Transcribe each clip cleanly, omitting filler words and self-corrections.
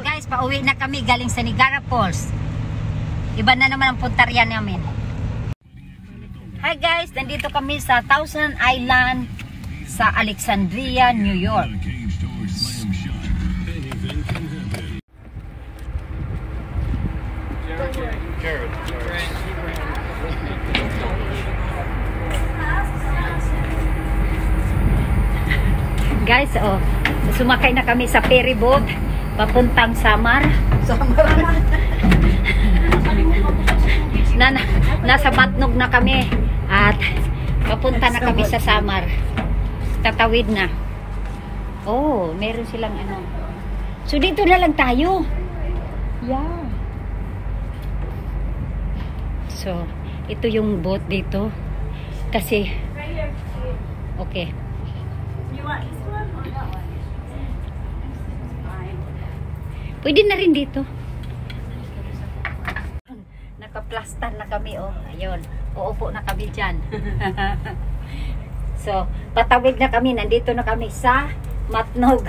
Guys, pauwi na kami galing sa Niagara Falls. Iba na naman ang puntarya namin. Hi guys, nandito kami sa Thousand Island sa Alexandria, New York. Guys, oh, sumakay na kami sa ferry boat papuntang Samar. Nasa Matnog na kami at papunta na kami sa Samar. Tatawid na. Oh, meron silang ano. So dito na lang tayo. Yeah. So, ito yung boat dito. Kasi okay. Pwede na rin dito. Nakaplastan na kami, oh. Ayun. Uupo na kami dyan. So, patawid na kami. Nandito na kami sa Matnog.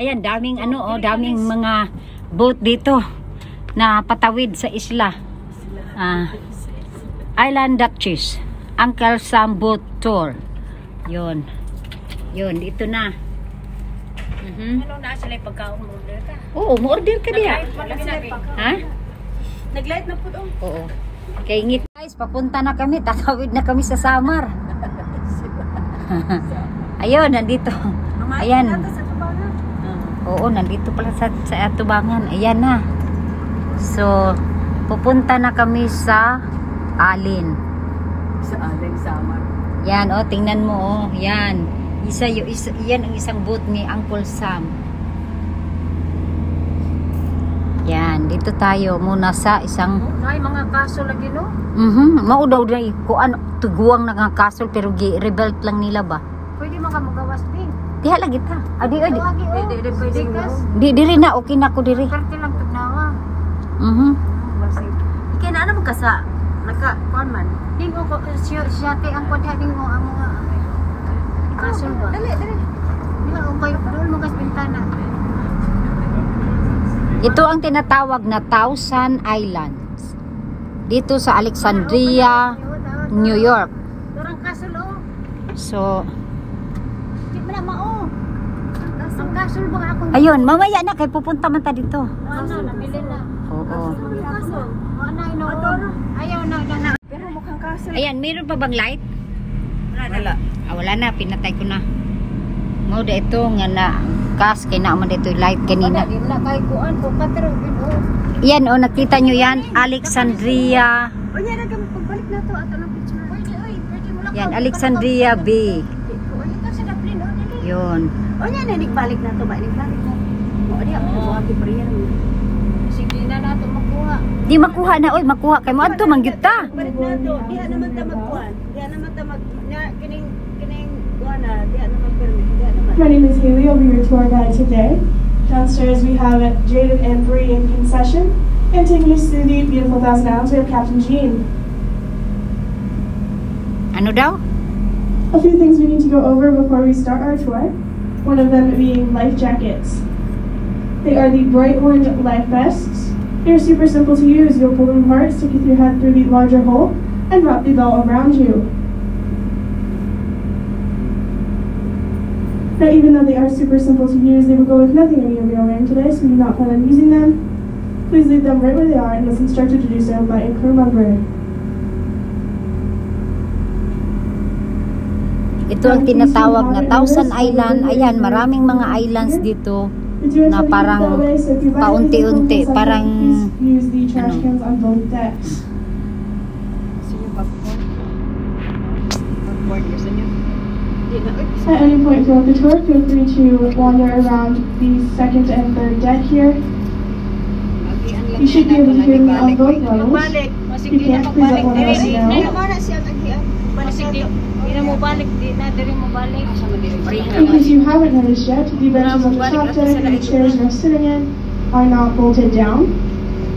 Ayan, daming ano, oh. Daming mga boat dito na patawid sa isla. Island Duchess. Uncle Sam Boat Tour. Yun. Yun, dito na. Ano na sila pagkaon mo order ka? Oo, mo-order ka diya. Ha? Naglight na po doon. Oo. Kaya ngit guys, papunta na kami. Tatawid na kami sa Samar. Ayun, nandito. Ayan. Oo, nandito pala sa Atubangan. Ayan na. So, pupunta na kami sa Alin. Sa Alin, Samar. Yan, oh, tingnan mo, oh. Yan. Yan ang isang boat ni Uncle Sam. Yan, dito tayo muna sa isang... Ay, mga kaso lagi, no? Maudaw na kuan tuguang nga castle pero gi-rebuild lang nila ba? Pwede makamagawas din. Diha lagi ta. Adi. Pwede. Di rin na okay na ko diri. Pwede lang tugnawa. Kaya na naman ka sa naka-kuan man. Hingo ko siyate ang kodha mo ang mga kaso ba? Dali. Di ba okay doon mo kas bintana. Ito ang tinatawag na Thousand Islands. Dito sa Alexandria, New York. Durang kaso lo. So, di mo na mao. Ang kaso ba ako? ayun, mamaya na kay pupunta man ta dito. Ano, nabili na. Oo. Kaso. Ano ino? Ayaw na. Pero mukhang kaso. Ayan, meron pa bang light? Wala. Wala na, pinatay ko na. Mao da ito nga na gas kay na man dito light kanina. Di na kay kuan ko katero gid. Yan oh, nakita nyo yan, Alexandria. O yan na kami pagbalik na to ato ng picture. Pwede mo lang. Yan, Alexandria Bay. O ito sa Dublin o dali. Yun. O yan na nagbalik na to ba? Nagbalik na. O di ako mga kibriyan. Sige na nato makuha. Di makuha na, oy, makuha kay mo adto mangyud ta. Balik na to. Diha naman ta magkuan. Diha naman ta mag kining kuan na diha naman permit. Diha naman. My name is Haley. I'll be your tour guide today. Downstairs we have Jade and Bree in concession. And taking us through the beautiful Thousand Islands, we have Captain Jean. Ano daw? A few things we need to go over before we start our tour. One of them being life jackets. They are the bright orange life vests. They're super simple to use. You'll pull them apart, stick your head through the larger hole, and wrap the belt around you. Now, even though they are super simple to use, they will go with nothing of your wearing today, so we do not plan on using them. Please leave them right where they are unless instructed to do so by a crew member. Ito ang tinatawag na Thousand Island. Ayan, maraming mga islands dito na parang paunti-unti, parang ano. At any point throughout the tour, feel free to wander around the second and third deck here. You should be able to hear me on both levels. If you can't, please let one of us know. In case you haven't noticed yet, the benches on the top deck and the chairs you're sitting in are not bolted down.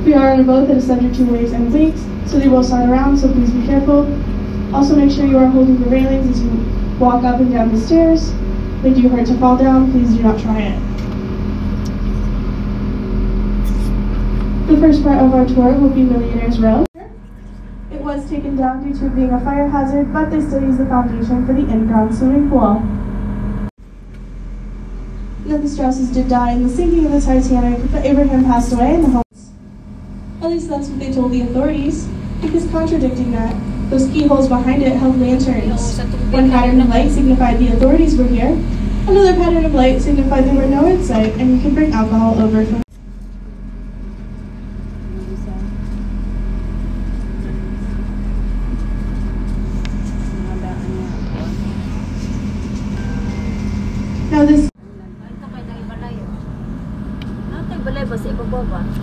We are on a boat that is subject to waves and leaks, so they will slide around, so please be careful. Also make sure you are holding the railings as you walk up and down the stairs. They do hurt to fall down, please do not try it. The first part of our tour will be Millionaires Row. It was taken down due to it being a fire hazard, but they still use the foundation for the in-ground swimming pool. Now, the Strausses did die in the sinking of the Titanic, but Abraham passed away in the home. At least that's what they told the authorities, because contradicting that, those keyholes behind it held lanterns. One pattern of light signified the authorities were here, another pattern of light signified they were nowhere in sight, and you could bring alcohol over from. Now this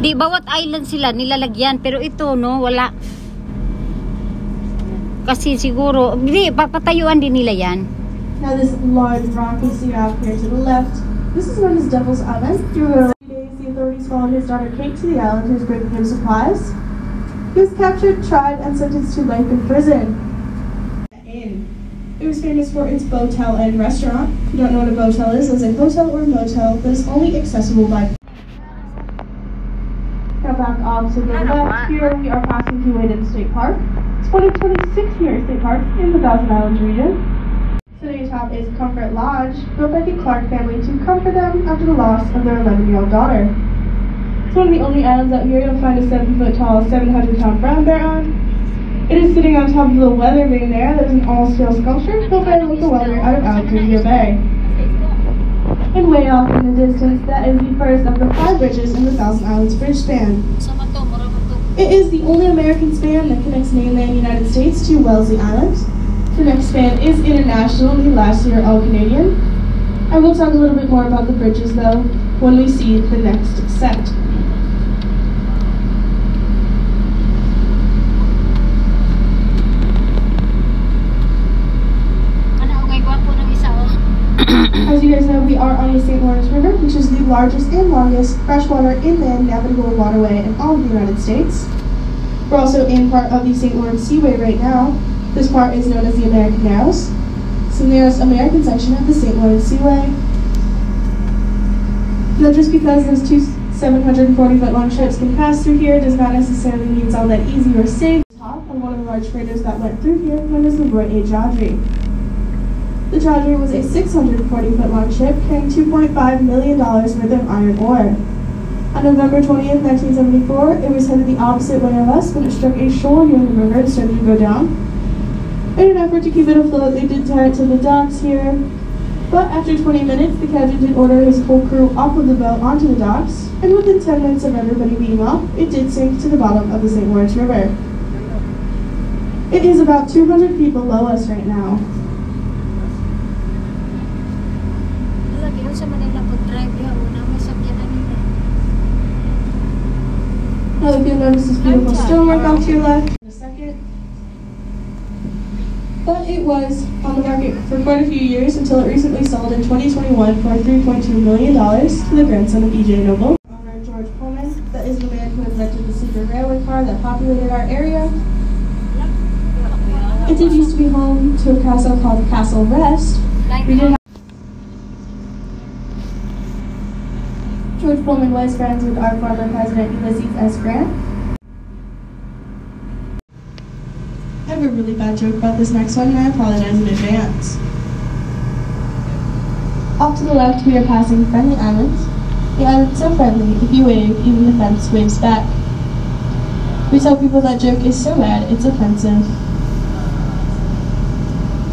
Di, bawat island sila nilalagyan, pero ito, no, wala. Kasi siguro, di, papatayuan din nila yan. Now this large rock you see out here to the left, this is known as Devil's Island. Through a few days, the authorities followed his daughter Kate to the island, who was bringing him supplies. He was captured, tried, and sentenced to life in prison. It was famous for its boatel and restaurant. If you don't know what a boatel is, it's a hotel or motel that is only accessible by. Now back off to the left here, we are passing through Wayden State Park. It's one of 26 here state parks in the Thousand Islands region. Sitting atop is Comfort Lodge, built by the Clark family to comfort them after the loss of their 11-year-old daughter. It's one of the only islands out here you'll find a 7-foot-tall, 700-pound brown bear on. It is sitting on top of the weather vane there. That is an all-steel sculpture built by a local welder out of Alexandria Bay. And way off in the distance, that is the first of the 5 bridges in the Thousand Islands Bridge Span. It is the only American span that connects mainland United States to Wellesley Island. The next span is international, the last year all Canadian. I will talk a little bit more about the bridges though when we see the next set. As you guys know, we are on the St. Lawrence River, which is the largest and longest freshwater inland navigable waterway in all of the United States. We're also in part of the St. Lawrence Seaway right now. This part is known as the American Narrows. It's the narrowest American section of the St. Lawrence Seaway. Now, just because those two 740-foot-long ships can pass through here does not necessarily mean it's all that easy or safe. Top of one of the large freighters that went through here, known as the Roy A. Jodrey. The Jodrey was a 640-foot-long ship carrying $2.5 million worth of iron ore. On November 20th, 1974, it was headed the opposite way of us when it struck a shoal here in the river and started to go down. In an effort to keep it afloat, they did tie it to the docks here. But after 20 minutes, the captain did order his whole crew off of the boat onto the docks, and within 10 minutes of everybody being off, it did sink to the bottom of the St. Lawrence River. It is about 200 feet below us right now. Now, if you'll notice this beautiful stonework off to your left in a second. But it was on the market for quite a few years until it recently sold in 2021 for $3.2 million to the grandson of E.J. Noble. Owner George Pullman, that is the man who invented the secret railway car that populated our area. It did used to be home to a castle called Castle Rest. We did George Pullman was friends with our former president, Ulysses S. Grant. I have a really bad joke about this next one, and I apologize in advance. Off to the left, we are passing Friendly Islands. The island's so friendly, if you wave, even the fence waves back. We tell people that joke is so bad, it's offensive.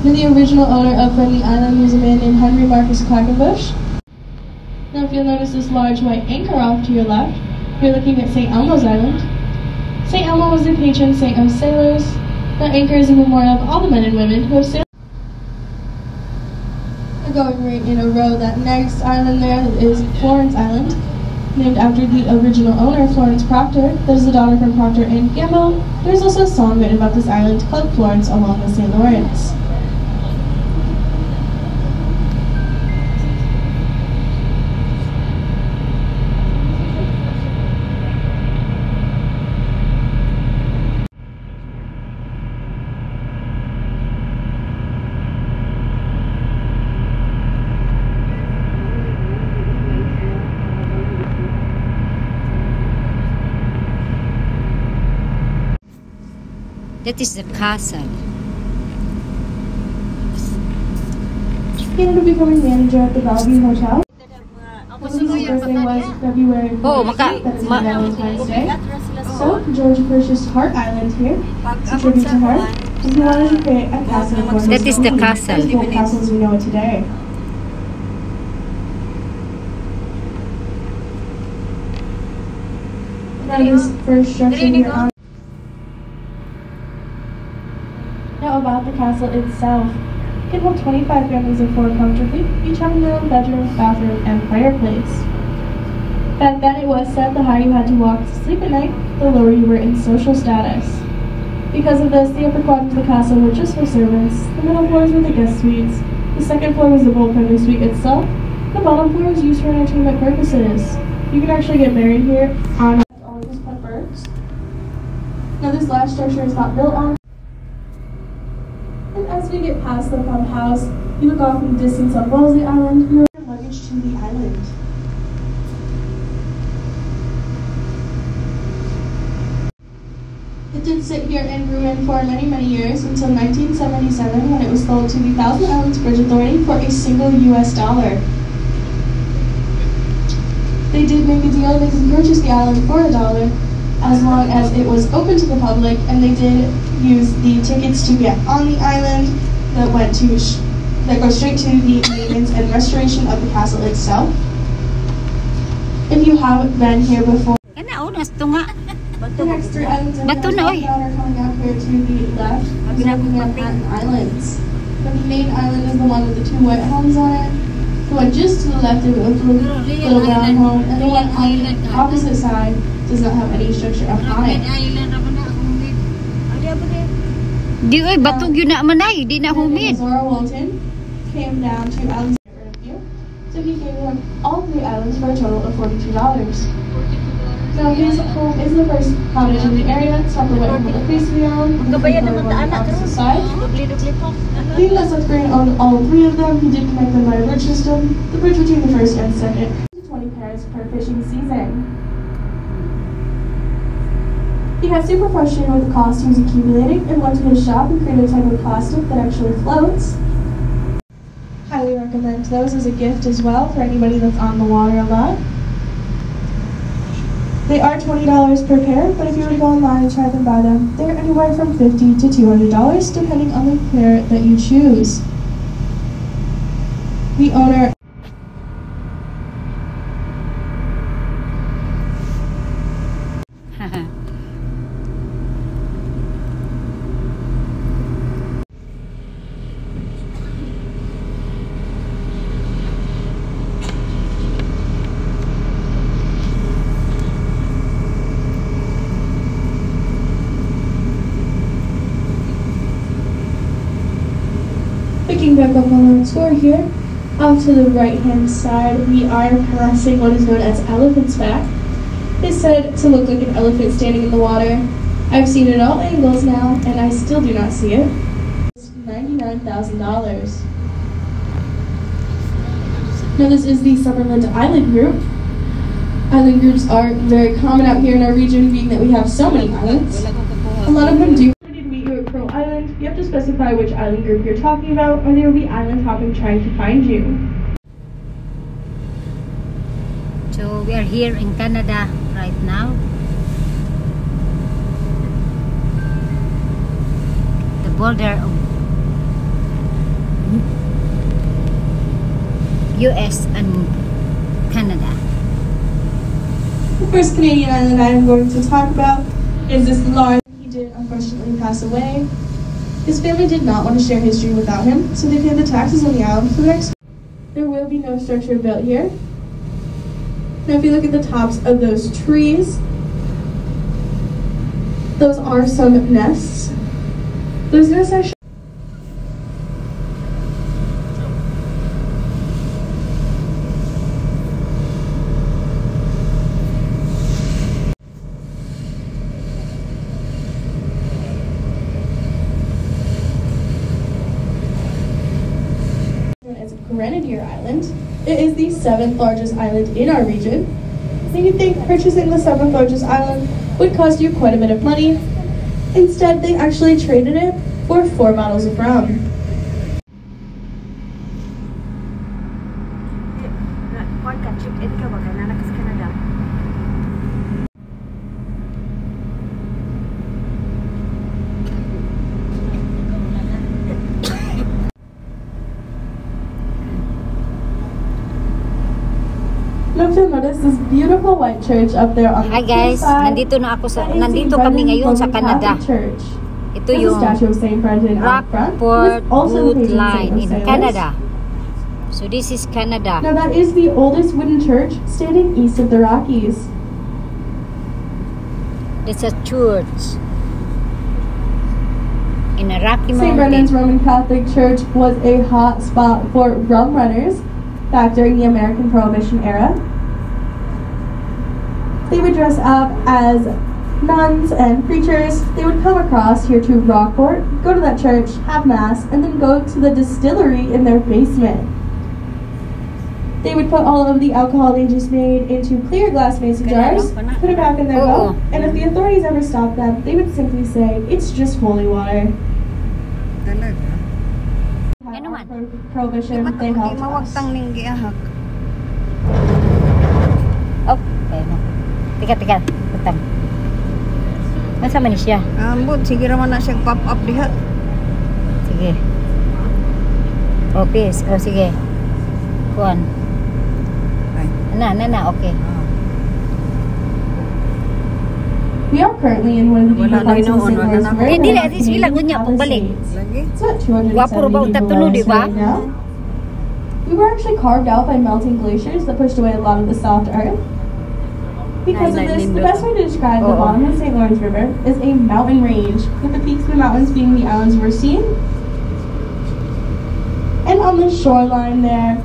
The original owner of Friendly Island was a man named Henry Marcus Quackenbush. Now, if you'll notice this large white anchor off to your left, you're looking at St. Elmo's Island. St. Elmo was the patron saint of sailors. That anchor is a memorial of all the men and women who have sailed. We're going right in a row. That next island there is Florence Island, named after the original owner, Florence Proctor. That is the daughter from Procter and Gamble. There's also a song written about this island called Florence along the St. Lawrence. That is the castle. He ended up becoming manager at the Bellevue Hotel. His birthday was February 14th, that is Valentine's Day. So, George purchased Hart Island here to tribute to her, and he wanted to create a castle for his That is the castle. as both castles we know it today. Now this first structure here on. Now about the castle itself. It can hold 25 families of 4 comfortably, each having their own bedroom, bathroom, and fireplace. Back then it was said the higher you had to walk to sleep at night, the lower you were in social status. Because of this, the upper quadrants of the castle were just for servants, the middle floors were the guest suites, the second floor was the bold family suite itself, the bottom floor was used for entertainment purposes. You can actually get married here on all of his pet birds. Now this last structure is not built on. And as we get past the pump house, you look off in the distance on Wellesley Island, you are luggage to the island. It did sit here in ruin for many, many years until 1977 when it was sold to the Thousand Islands Bridge Authority for a single US dollar. They did make a deal, they could purchase the island for $1 as long as it was open to the public, and they did use the tickets to get on the island that went to that go straight to the maintenance and restoration of the castle itself. If you haven't been here before, the next 3 islands are coming out here to the left, looking at Manhattan Islands. The main island is the one with the 2 white homes on it. The one just to the left of it with the little brown home, and the one on the opposite side does not have any structure upon it. Di oy batog yun na manay, di na humid. Zora Walton came down to Alexandria, so he gave him all 3 islands for a total of $42. Now his home is the first cottage in the area, separate from the face of the island, with the opposite side. Being that South Korea owned all 3 of them, he did connect them by a bridge system, the bridge between the first and second. 20 pairs per fishing season. He got super frustrated with the cost he was accumulating and went to his shop and created a type of plastic that actually floats. Highly recommend those as a gift as well for anybody that's on the water a lot. They are $20 per pair, but if you were to go online and try them by them, they're anywhere from $50 to $200 depending on the pair that you choose. The owner Picking back up on our tour here, off to the right-hand side, we are passing what is known as Elephant's Back. It's said to look like an elephant standing in the water. I've seen it at all angles now, and I still do not see it. It's $99,000. Now this is the Summerland Island Group. Island groups are very common out here in our region, being that we have so many islands. A lot of them do. Island, you have to specify which island group you're talking about, or there will be island hopping trying to find you. So we are here in Canada right now. The border of US and Canada. The first Canadian island I am going to talk about is this large. He did unfortunately pass away. His family did not want to share history without him, so they paid the taxes on the island for the next. There will be no structure built here. Now if you look at the tops of those trees, those are some nests. Those nests actually Grenadier Island. It is the 7th largest island in our region. And you'd think purchasing the 7th largest island would cost you quite a bit of money, Instead, they actually traded it for 4 bottles of rum. Now, if you'll notice this beautiful white church up there on Hi the guys, side, nandito na ako sa that is nandito the kami Brennan ngayon sa Roman Canada. Catholic Church. Ito There's a yung statue of Saint Brendan out front. Rockport With also the Boot patron Line saint of in sailors. Canada. So this is Canada. Now that is the oldest wooden church standing east of the Rockies. It's a church in a Rocky St. Brendan's Mountain. Roman Catholic Church was a hot spot for rum runners back during the American Prohibition era. They would dress up as nuns and preachers. They would come across here to Rockport, go to that church, have mass, and then go to the distillery in their basement. They would put all of the alcohol they just made into clear glass mason jars, put it back in their boat, and if the authorities ever stopped them, they would simply say, "It's just holy water." Ano man? Prohibition, they helped us. Oh, ayun. Tika. Utang. Masa man siya? Ambot, sige raman na siya pop up diha. Sige. Oh, peace. Oh, sige. Kuan. Na, okay. We are currently in one of the deeper parts of the St. Lawrence River. Eh, dili, at least bilang gunya pagbalik. It's about 270 Wapuro ba feet ang below tatulo, us di ba? right now. We were actually carved out by melting glaciers that pushed away a lot of the soft earth. Because of this, the best way to describe the bottom of the St. Lawrence River is a mountain range, with the peaks of the mountains being the islands we're seeing. And on the shoreline there,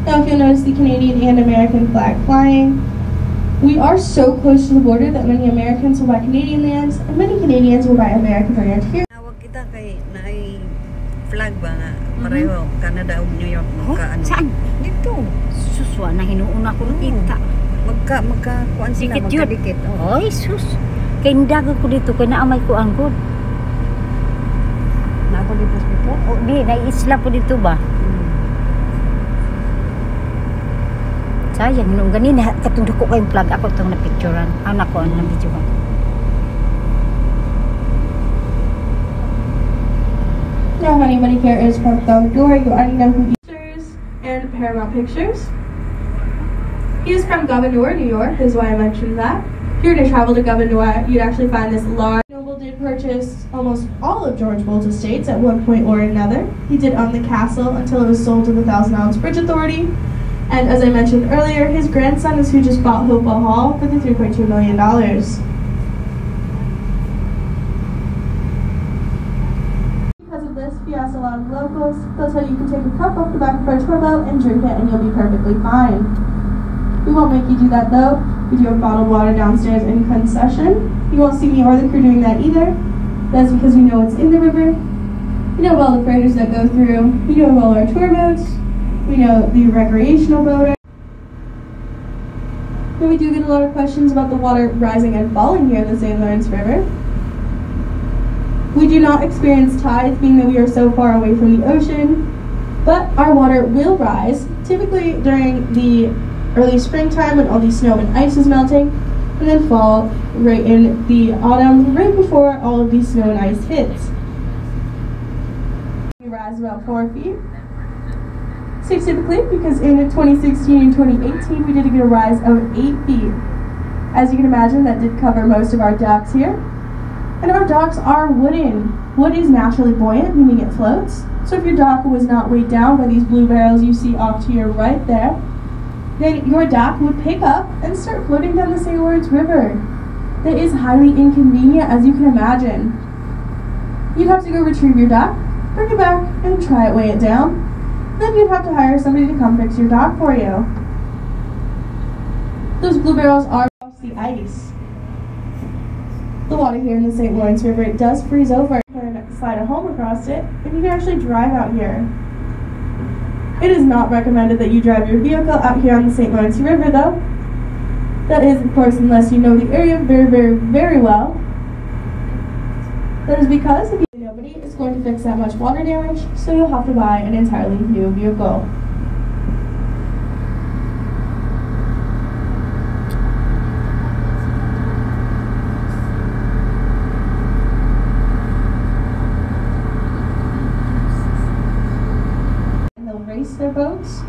now if you'll notice the Canadian and American flag flying, we are so close to the border that many Americans will buy Canadian lands and many Canadians will buy American land here. Nawag kita kay naay flag ba nga pareho Canada ug New York magka ano. Saan? Dito. Suswa na hinuuna ko nakita. Magka kuan sila Dikit yun. magkadikit. Oy, sus. Kay indaga ko dito, kay naamay ko ang good. Nako dito sa dito. O, di, naiisla po dito ba? Sayang, nung ganina, katundok ko kayong flag, ako itong napicturean. Anak ko, ang nabidyohan. Now, if anybody here is from the door, you already know who Pictures and Paramount Pictures. He is from Gouverneur, New York, is why I mentioned that. If you were to travel to Gouverneur, you'd actually find this large. Noble did purchase almost all of George Bolt's estates at one point or another. He did own the castle until it was sold to the Thousand Islands Bridge Authority. And as I mentioned earlier, his grandson is who just bought Hopewell Hall for the $3.2 million. Because of this, if you ask a lot of locals, they'll tell you you can take a cup off the back of our tour boat and drink it and you'll be perfectly fine. We won't make you do that though. We do have bottled water downstairs in concession. You won't see me or the crew doing that either. That's because we know it's in the river. We know all the freighters that go through. We know all our tour boats. We know the recreational boater. And we do get a lot of questions about the water rising and falling here in the St. Lawrence River. We do not experience tides, being that we are so far away from the ocean, but our water will rise, typically during the early springtime when all the snow and ice is melting, and then fall right in the autumn, right before all of the snow and ice hits. We rise about 4 feet. Typically, because in 2016 and 2018 we did get a rise of 8 feet. As you can imagine, that did cover most of our docks here. And our docks are wooden. Wood is naturally buoyant, meaning it floats. So if your dock was not weighed down by these blue barrels you see off to your right there, then your dock would pick up and start floating down the St. Lawrence River. That is highly inconvenient, as you can imagine. You'd have to go retrieve your dock, bring it back, and try it weigh it down. Then you'd have to hire somebody to come fix your dock for you. Those blue barrels are across the ice. The water here in the St. Lawrence River, it does freeze over. You can slide a home across it, and you can actually drive out here. It is not recommended that you drive your vehicle out here on the St. Lawrence River, though. That is, of course, unless you know the area very, very, very well. That is because nobody is going to fix that much water damage, so you'll have to buy an entirely new vehicle. And they'll race their boats.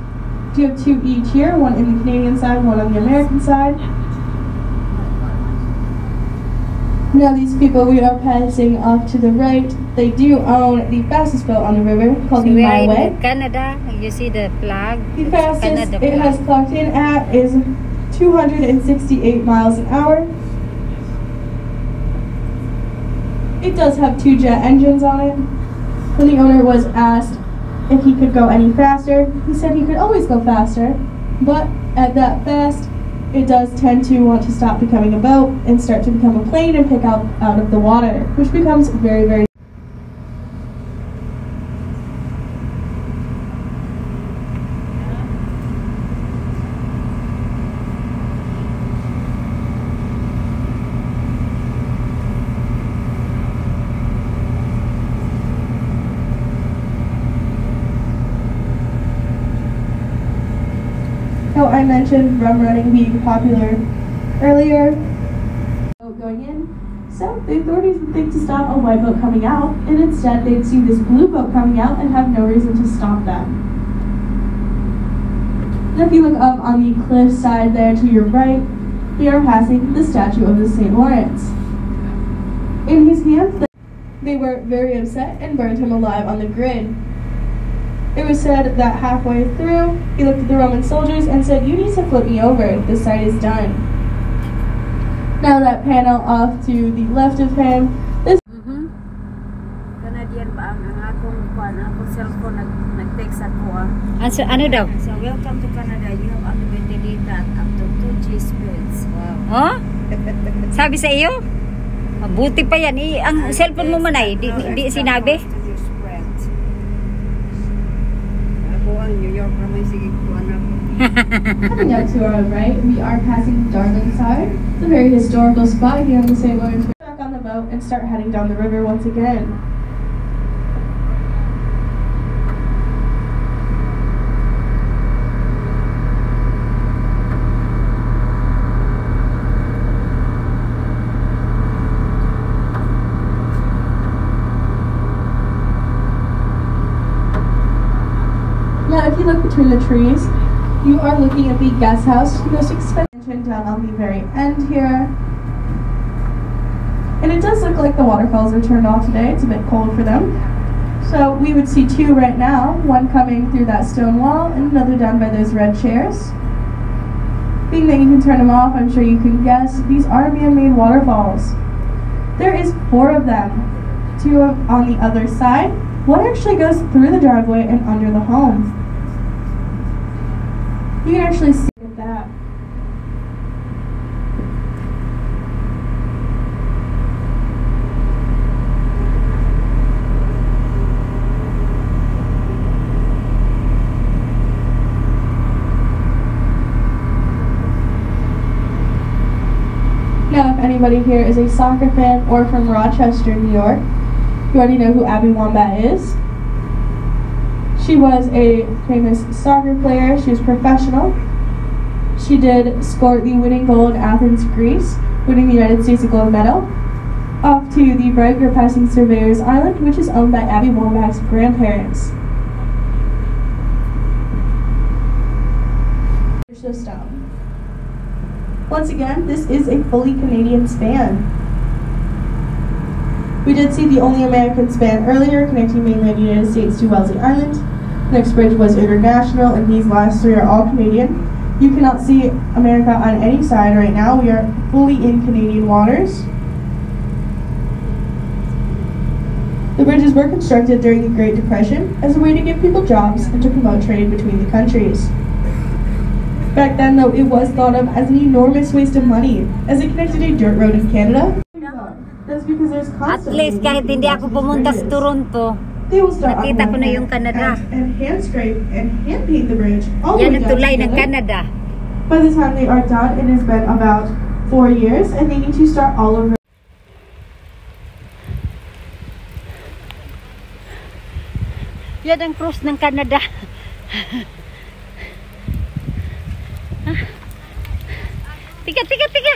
You have two each here, one in the Canadian side, one on the American side. Now these people we are passing off to the right, they do own the fastest boat on the river, called the My Way. In Canada, you see the flag. The fastest Canada it flag. has clocked in at is 268 miles an hour. It does have two jet engines on it. When the owner was asked if he could go any faster, he said he could always go faster, but at that fast, it does tend to want to stop becoming a boat and start to become a plane and pick out of the water, which becomes very, very I mentioned rum running being popular earlier. Going in, so the authorities would think to stop a white boat coming out, and instead they'd see this blue boat coming out and have no reason to stop them. And if you look up on the cliff side there to your right, we are passing the statue of the St. Lawrence. In his hands, they were very upset and burned him alive on the grid. It was said that halfway through, he looked at the Roman soldiers and said, "You need to flip me over, this side is done." Now that panel off to the left of him, this Canadian ba ang akong cellphone nag-text ako Ano daw? So, welcome to Canada. You have unlimited data up to 2G speeds. Wow. Oh? Sabi sa iyo? Mabuti pa yan. Ang cellphone mo man ay, di sinabi? New York, coming up to our right, we are passing Darling Side. It's a very historical spot here on the St. Lawrence. We're back on the boat and start heading down the river once again. Now, if you look between the trees, you are looking at the guest house, the most expensive down on the very end here. And it does look like the waterfalls are turned off today. It's a bit cold for them. So we would see two right now, one coming through that stone wall and another down by those red chairs. Being that you can turn them off, I'm sure you can guess, these are man-made waterfalls. There is 4 of them, 2 on the other side. One actually goes through the driveway and under the home. You can actually see that. Now, if anybody here is a soccer fan or from Rochester, New York, you already know who Abby Wambach is. She was a famous soccer player. She was professional. She did score the winning goal in Athens, Greece, winning the United States a gold medal. Off to the right, we're passing Surveyor's Island, which is owned by Abby Wambach's grandparents. System. Once again, this is a fully Canadian span. We did see the only American span earlier, connecting mainland United States to Wellesley Island. The next bridge was international, and these last 3 are all Canadian. You cannot see America on any side right now. We are fully in Canadian waters. The bridges were constructed during the Great Depression as a way to give people jobs and to promote trade between the countries. Back then, though, it was thought of as an enormous waste of money, as it connected a dirt road in Canada. That's because there's At least kahit hindi ako pumunta sa Toronto, They will start on Nakita ko one na yung hand Canada. and hand scrape and hand paint the bridge all the Yan way ang down tulay to ng the Canada. By the time they are done, it has been about 4 years, and they need to start all over. Yan ang cross ng Canada. Tiga, tiga, tiga.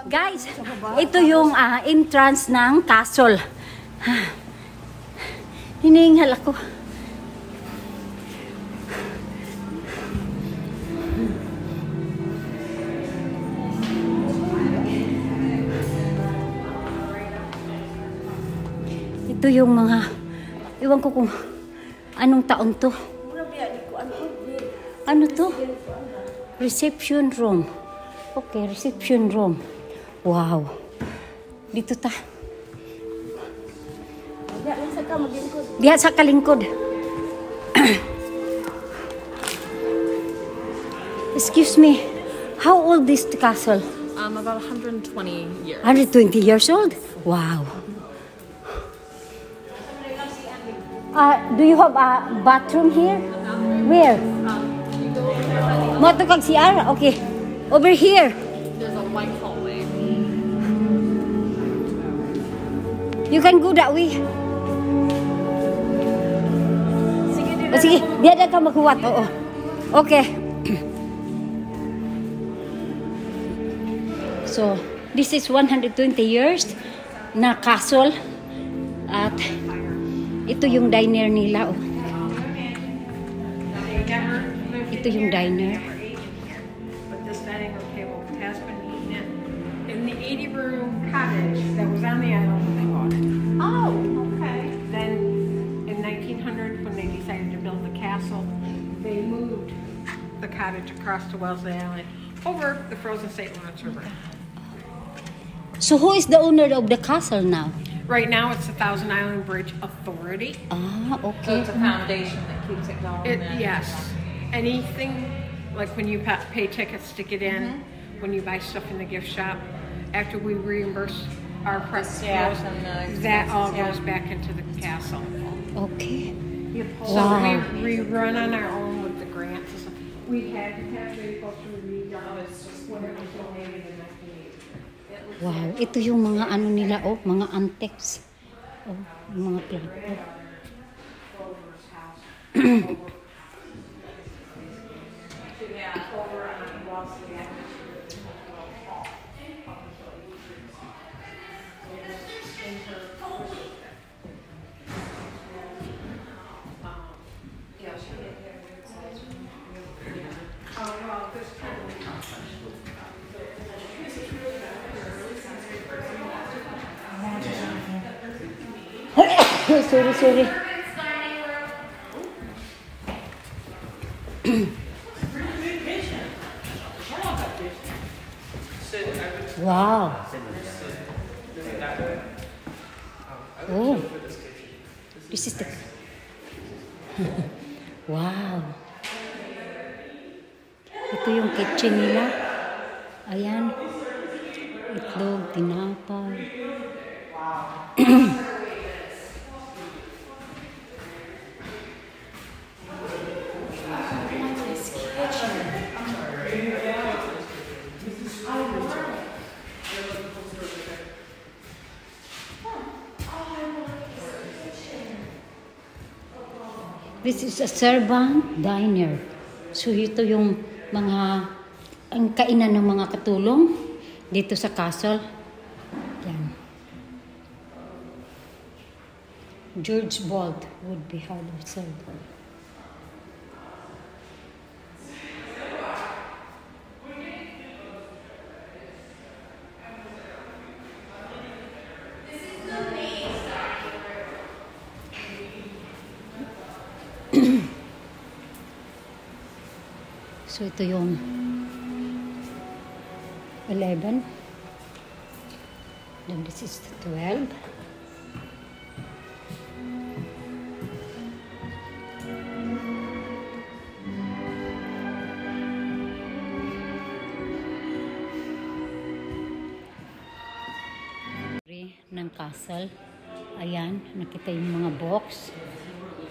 Guys, ito yung entrance ng castle. Hinihingal ako. Ito yung mga, iwan ko kung anong taon to. Ano to? Reception room. Okay, reception room. Wow. Dito ta. Diya sa kalingkod. Excuse me. How old is the castle? About 120 years. 120 years old? Wow. Do you have a bathroom here? Where? Moto kag CR? Okay. Over here. There's a white hallway. You can go that way. O sige, diyan ka maghuwat. Oo. Okay. So, this is 120 years na castle. At ito yung diner nila. Oh. Ito yung diner. But this dining room table has been eaten in the 80-room cottage that was on the island when they bought it. Oh, okay. Then in 1900, when they decided to build the castle, they moved the cottage across to Wellesley Island over the frozen St. Lawrence River. So, who is the owner of the castle now? Right now, it's the Thousand Island Bridge Authority. Ah, So okay. it's a foundation that keeps it going. Yes. Anything, like when you pay tickets to get in, when you buy stuff in the gift shop, after we reimburse our staff staff, and the that all expenses, goes back into the castle. Okay. So Wow. we run on our own with the grants. and stuff. We had to have people to read when it was donated in 1980. Wow. Ito yung mga ano nila, oh, mga antiques. Oh, yung mga plato. Sorry. Wow. Oh. This is the... Wow. Ito yung kitchen nila. Ayan. Itlog, tinapay. This is a servant diner. So ito yung mga ang kainan ng mga katulong dito sa castle. Yan. George Bolt would be harder served. So ito yung 11. Then this is the 12. ng castle. Ayan, nakita yung mga box.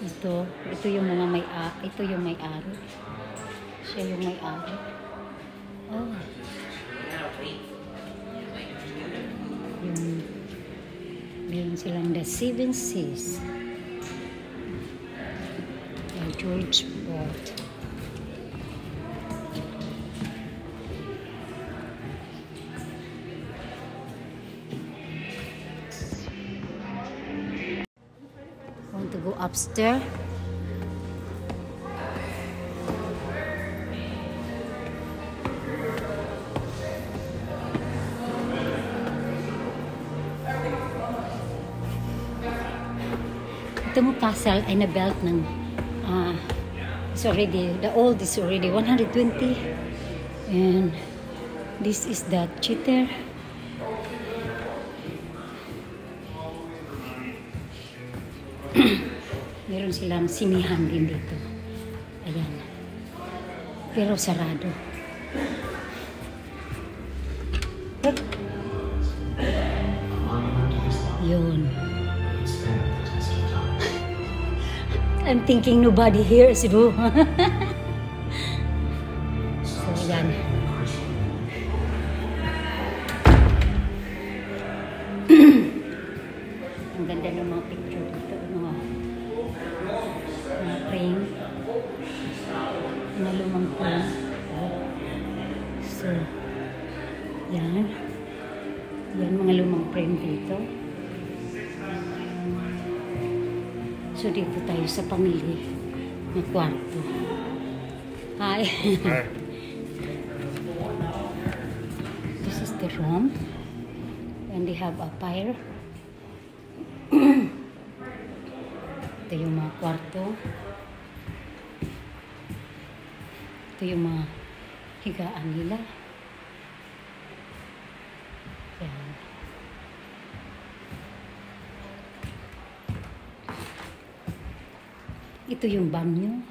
Ito yung mga ito yung may-ari. Siya yung may-ari. Oh. Meron silang the 7 Seas. George bought. Want to go upstairs? Ito mo castle ay na-built ng the old is already 120 and this is the cheater. Meron silang sinihan din dito. Ayan. Pero sarado. Yun. I'm thinking nobody here is boo. So, yan. Ang ganda ng mga picture dito. Mga frame. Mga lumang frame. So, yan. Yan, mga lumang frame dito. So, dito tayo sa pamilya na kwarto. Hi. This is the room. And they have a fire. Ito yung mga kwarto. Ito yung mga higaan nila. Yan. Ito yung banyo.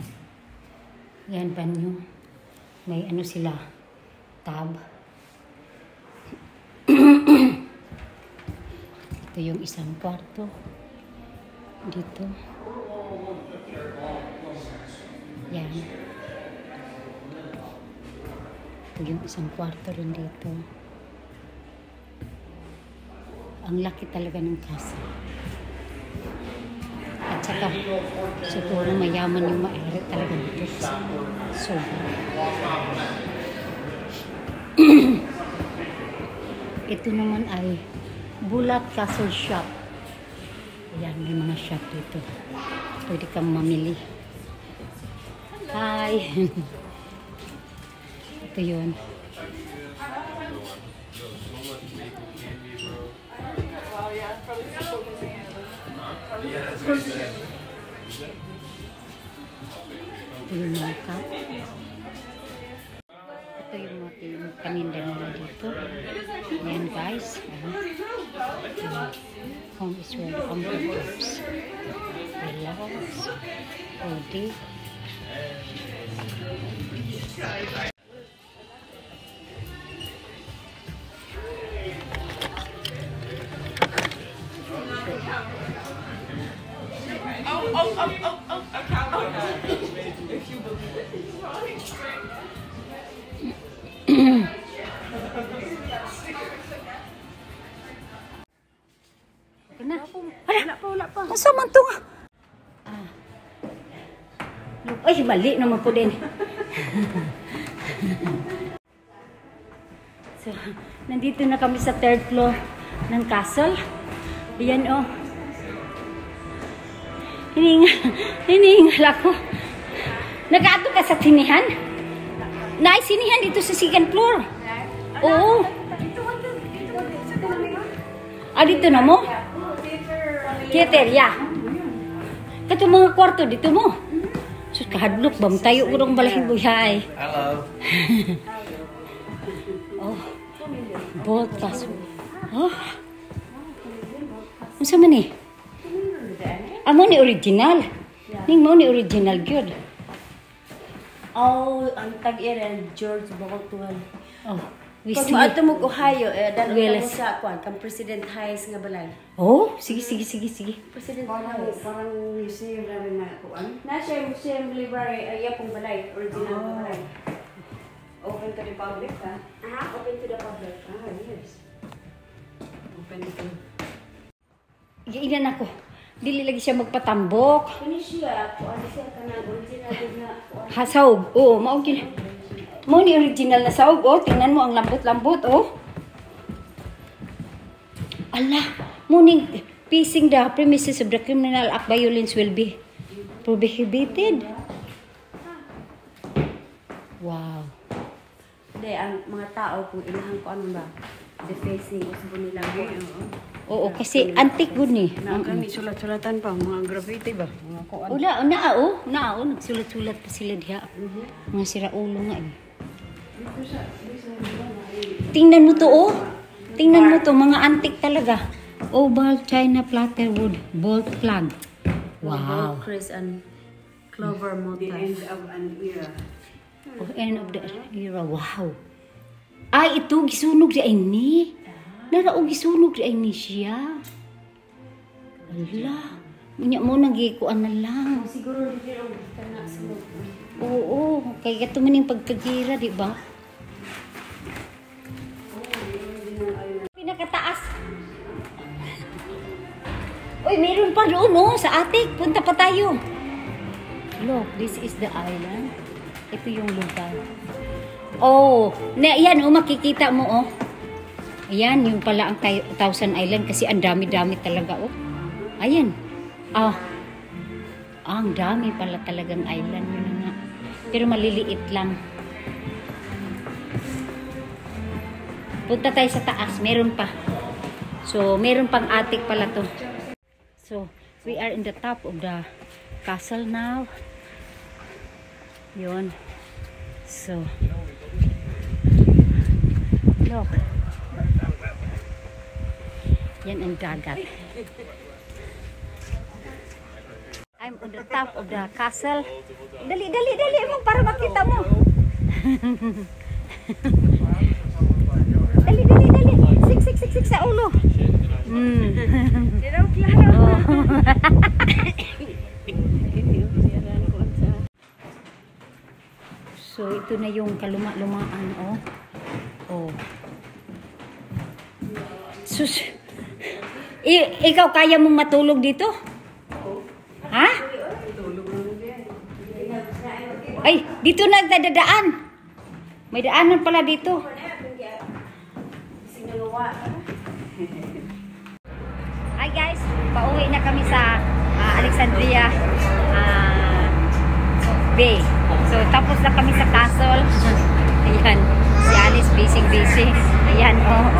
Yan, banyo. May ano sila, tub. Ito yung isang kwarto. Dito. Yan. Ito yung isang kwarto rin dito. Ang laki talaga ng casa. At saka, siguro mayaman yung may-ari talaga dito. Sobra. Ito naman ay Bulat Castle Shop. Ayan, may mga shop dito. Pwede kang mamili. Hi! Ito yun. Ito yung mga cup. Ito yung mga paninda nila dito. Ayan guys. Home is where the humble lives. Relax. Ready. Wala pa. Asa man to nga? Ay, mali naman po din. So, nandito na kami sa 3rd floor ng castle. Ayan oh. Hinihingal ako. Nag-ato ka sa sinihan? Sinihan dito sa 2nd floor. Oo. Dito na mo? Theater, yeah. Kato mga kwarto dito mo. So, kahadlok ba? Tayo ko ng balahin buhay. Hello. Oh. Bolt castle. Oh. Masa man eh? Amo ni original. Ning mo ni original gyud. Oh, ang tag-iran George Boktuan. Oh. We Pag see. maato mo Ohio, dalo Well, mo sa kwan, kang President Hayes nga balay. Oh, sige, sige, sige, sige. President Hayes. Parang museum na rin na kuan. Na siya museum library, ay pong balay, original na balay. Open to the public, ha? Open to the public. Yes. Open to. Iinan ako. Dili lagi siya magpatambok. Kani siya, kuan siya kanang original na kuan. Hasaog. Oo, mao gid. Mo ni original na saog, oh. Tingnan mo ang lambot-lambot, oh. Ala, mo ni piecing the premises of the criminal act violence will be prohibited. Wow. Hindi, ang mga tao kung ilahang ko ano ba, defacing, usbo nila ko. Oo, kasi antique good ni. Kami sulat-sulatan pa, mga graffiti ba? Mga kuan. Naa, nagsulat-sulat pa sila diha. Mga siraulo nga eh. Tingnan mo to, oh. Tingnan mo to, mga antique talaga. Oval China platter wood bolt plug. Wow. Chris and Clover motif. The end of an era. Oh, end of the era. Wow. Ay, ito, gisunog di ay ni. Naraog gisunog di ay ni siya. Ala. Minya mo nagikuan na lang. Siguro hindi rin ka na sunod. Oo, kaya gato man yung pagkagira, di ba? Pinakataas. Uy, meron pa doon, oh, sa atik. Punta pa tayo. Look, this is the island. Ito yung lugar. Oh, yan, oh, makikita mo, oh. Ayan, yung pala ang Thousand Island kasi ang dami-dami talaga, oh. Ayan. Ang dami pala talagang island. Yun na nga. Pero maliliit lang. Punta tayo sa taas. Meron pa. So, meron pang attic pala to. So, we are in the top of the castle now. Yun. So, look. Yan ang dagat. I'm on the top of the castle. Dali mo para makita mo. dali. Sik sa ulo. Klaro. So, ito na yung kaluma-lumaan, oh. Oh. Sus. Ikaw kaya mong matulog dito? Ha? Ay, dito nagdadaan. May daanan pala dito. Hi guys, pauwi na kami sa Alexandria Bay. So, tapos na kami sa castle. Ayan, si Alice busy. Ayan, oh.